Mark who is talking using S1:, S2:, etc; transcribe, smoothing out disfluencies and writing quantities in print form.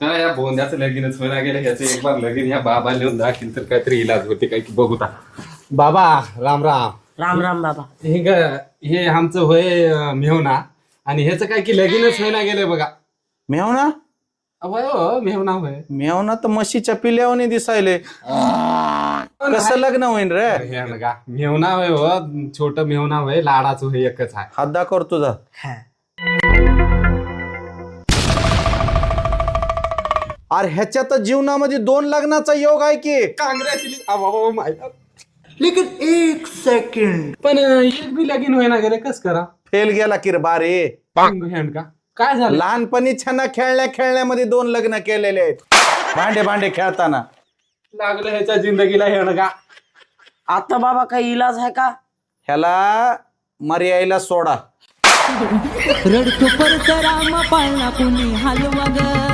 S1: हा या बोंद्याचं लगीनच होईना गेलं ह्याचं एक बार लगीन या बाबा लिहून दाखील तर काहीतरी इलाज होते काय की बघू ता. बाबा राम राम.
S2: राम राम बाबा.
S1: हे आमचं होय मेहना आणि ह्याचं काय की लगीनच होईना गेलं बघा.
S3: मेवना
S1: होय हो मेहना होय.
S3: मेवना तर म्हशीच्या पिल्यावनी दिसायले. कसं लग्न होईन रे?
S1: मेहना होय हो छोट मेहना होय लाडाचं होय एकच आहे.
S3: हात दाखव तुझा. अरे ह्याच्यात जीवनामध्ये 2 लग्नाचा योग आहे की.
S1: काँग्रेच्युलेशन.
S2: लेकिन 1 सेकंड.
S1: पण एक बी लगीन होईना गेले कस करा.
S3: फेल गेला की रे बारे.
S1: हँड का काय झालं.
S3: लहानपणी छान खेळण्यामध्ये 2 लग्न केलेले आहेत भांडे खेळताना.
S1: लागलं ह्याच्या जिंदगीला हेण का.
S2: आता बाबा काही इलाज आहे का?
S3: ह्याला मर्यायला सोडा.
S4: रडतो परत राम पाळला कुणी हलवा ग